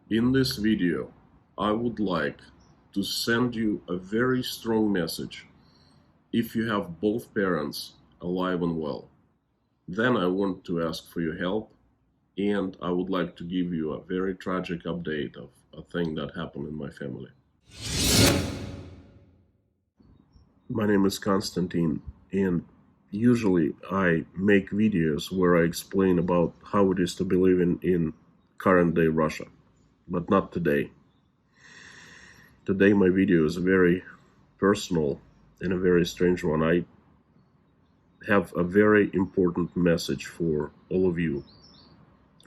In this video, I would like to send you a very strong message if you have both parents alive and well. Then I want to ask for your help, and I would like to give you a very tragic update of a thing that happened in my family. My name is Konstantin, and usually I make videos where I explain about how it is to be living in current day Russia, but not today. Today my video is very personal and a very strange one. I have a very important message for all of you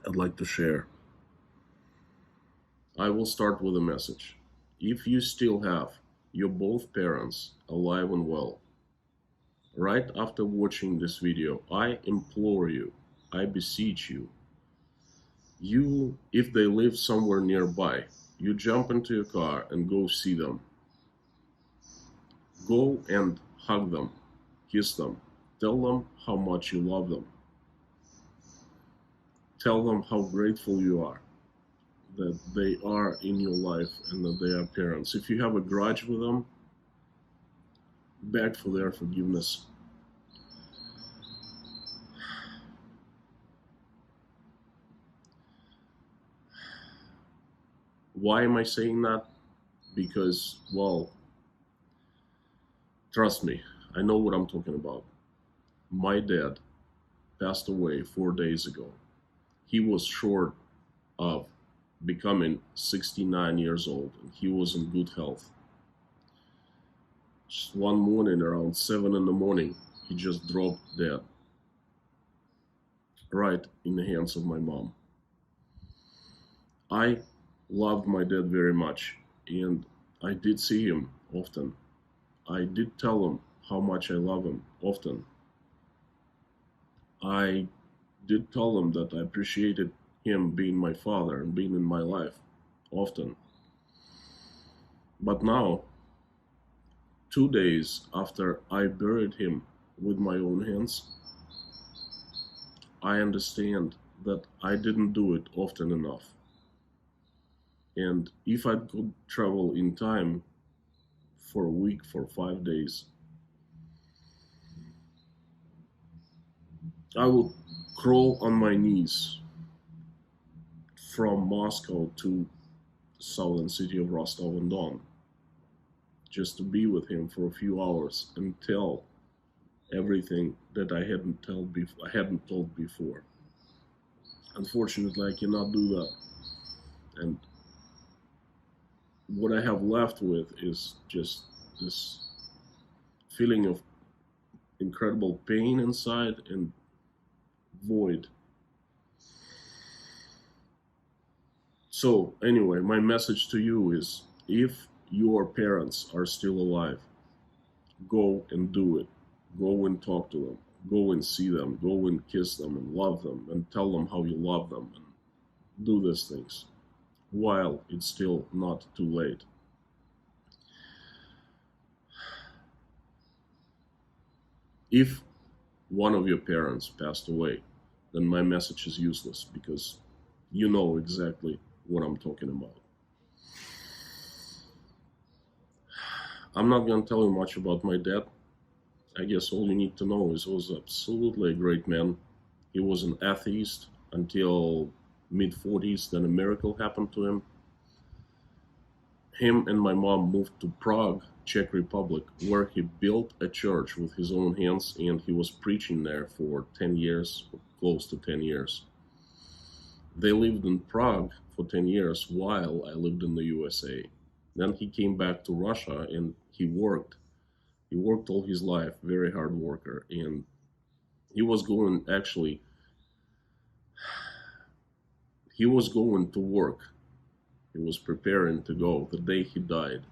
I'd like to share. I will start with a message. If you still have your both parents alive and well, right after watching this video, I implore you, I beseech you, if they live somewhere nearby, you jump into your car and go see them. Go and hug them, kiss them, tell them how much you love them. Tell them how grateful you are that they are in your life and that they are parents. If you have a grudge with them, beg for their forgiveness. Why am I saying that? Because, well, trust me, I know what I'm talking about. My dad passed away 4 days ago. He was short of becoming 69 years old, and he was in good health. Just one morning around 7 in the morning, he just dropped dead, right in the hands of my mom. I loved my dad very much, and I did see him often. I did tell him how much I love him often. I did tell him that I appreciated him being my father and being in my life often. But now, 2 days after I buried him with my own hands, I understand that I didn't do it often enough. And if I could travel in time for a week, for 5 days, I would crawl on my knees from Moscow to the southern city of Rostov-on-Don, just to be with him for a few hours and tell everything that I hadn't told before. Unfortunately, I cannot do that. And what I have left with is just this feeling of incredible pain inside and void. So anyway, my message to you is, if your parents are still alive, go and do it. Go and talk to them. Go and see them. Go and kiss them and love them and tell them how you love them, and do these things while it's still not too late. If one of your parents passed away, then my message is useless, because you know exactly what I'm talking about. I'm not going to tell you much about my dad. I guess all you need to know is he was absolutely a great man. He was an atheist until mid-40s, then a miracle happened to him. Him and my mom moved to Prague, Czech Republic, where he built a church with his own hands, and he was preaching there for 10 years, or close to 10 years. They lived in Prague for 10 years while I lived in the USA. Then he came back to Russia and he worked. He worked all his life, very hard worker, and he was going to work. He was preparing to go the day he died.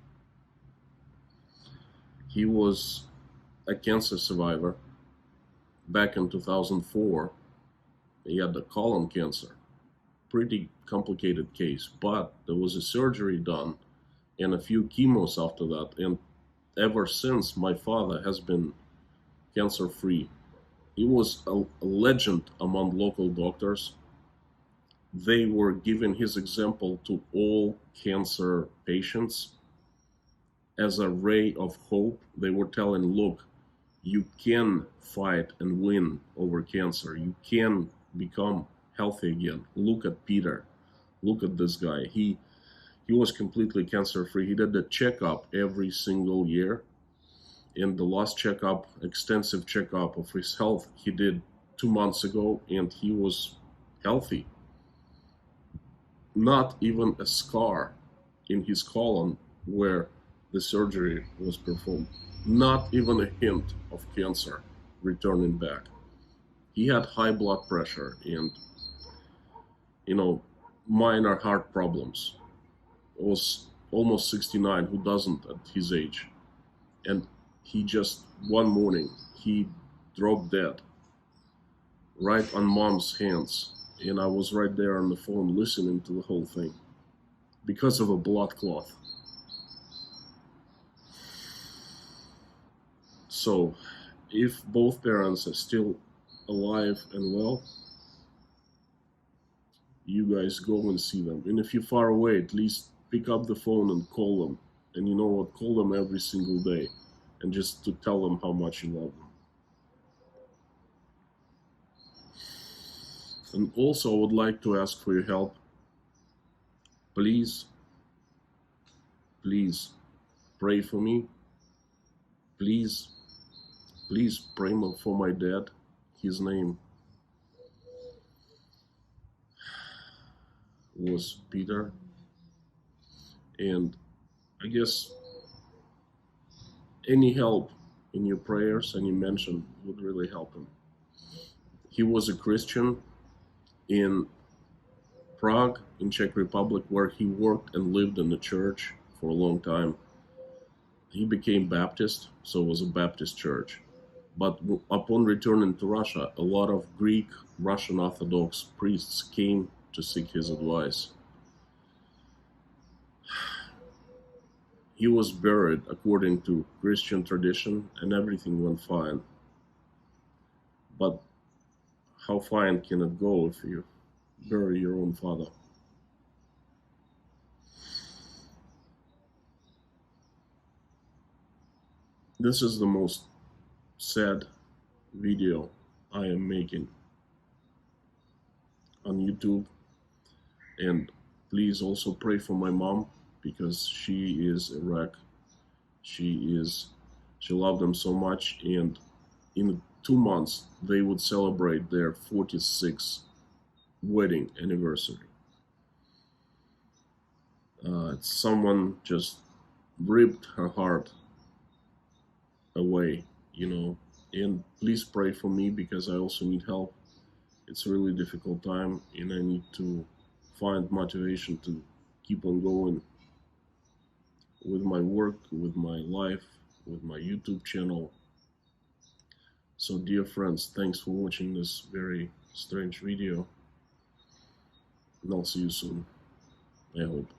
He was a cancer survivor. Back in 2004, he had the colon cancer. Pretty complicated case, but there was a surgery done and a few chemos after that, and ever since my father has been cancer free. He was a legend among local doctors. they were giving his example to all cancer patients as a ray of hope. They were telling, look, you can fight and win over cancer. You can become healthy again. Look at Peter. Look at this guy. He was completely cancer free. He did the checkup every single year. And the last checkup, extensive checkup of his health, he did 2 months ago, and he was healthy. Not even a scar in his colon where the surgery was performed. Not even a hint of cancer returning back. He had high blood pressure and, minor heart problems. Was almost 69, who doesn't at his age. And he just, one morning, he dropped dead right on mom's hands. And I was right there on the phone listening to the whole thing because of a blood clot. So, if both parents are still alive and well, you guys go and see them. And if you're far away, at least pick up the phone and call them. And you know what? Call them every single day, and just to tell them how much you love them. And also, I would like to ask for your help. Please pray for me. Please pray for my dad. His name was Peter. And I guess any help in your prayers, any mention would really help him. He was a Christian in Prague, in Czech Republic, where he worked and lived in the church for a long time. He became Baptist, so it was a Baptist church. But upon returning to Russia, a lot of Greek, Russian Orthodox priests came to seek his advice. He was buried according to Christian tradition, and everything went fine. But how fine can it go if you bury your own father? This is the most sad video I am making on YouTube. And please also pray for my mom, because she is a wreck. She loved them so much, and in 2 months they would celebrate their 46th wedding anniversary. Someone just ripped her heart away, and please pray for me, because I also need help. It's a really difficult time, and I need to find motivation to keep on going with my work, with my life, with my YouTube channel. So dear friends, thanks for watching this very strange video, and I'll see you soon, I hope.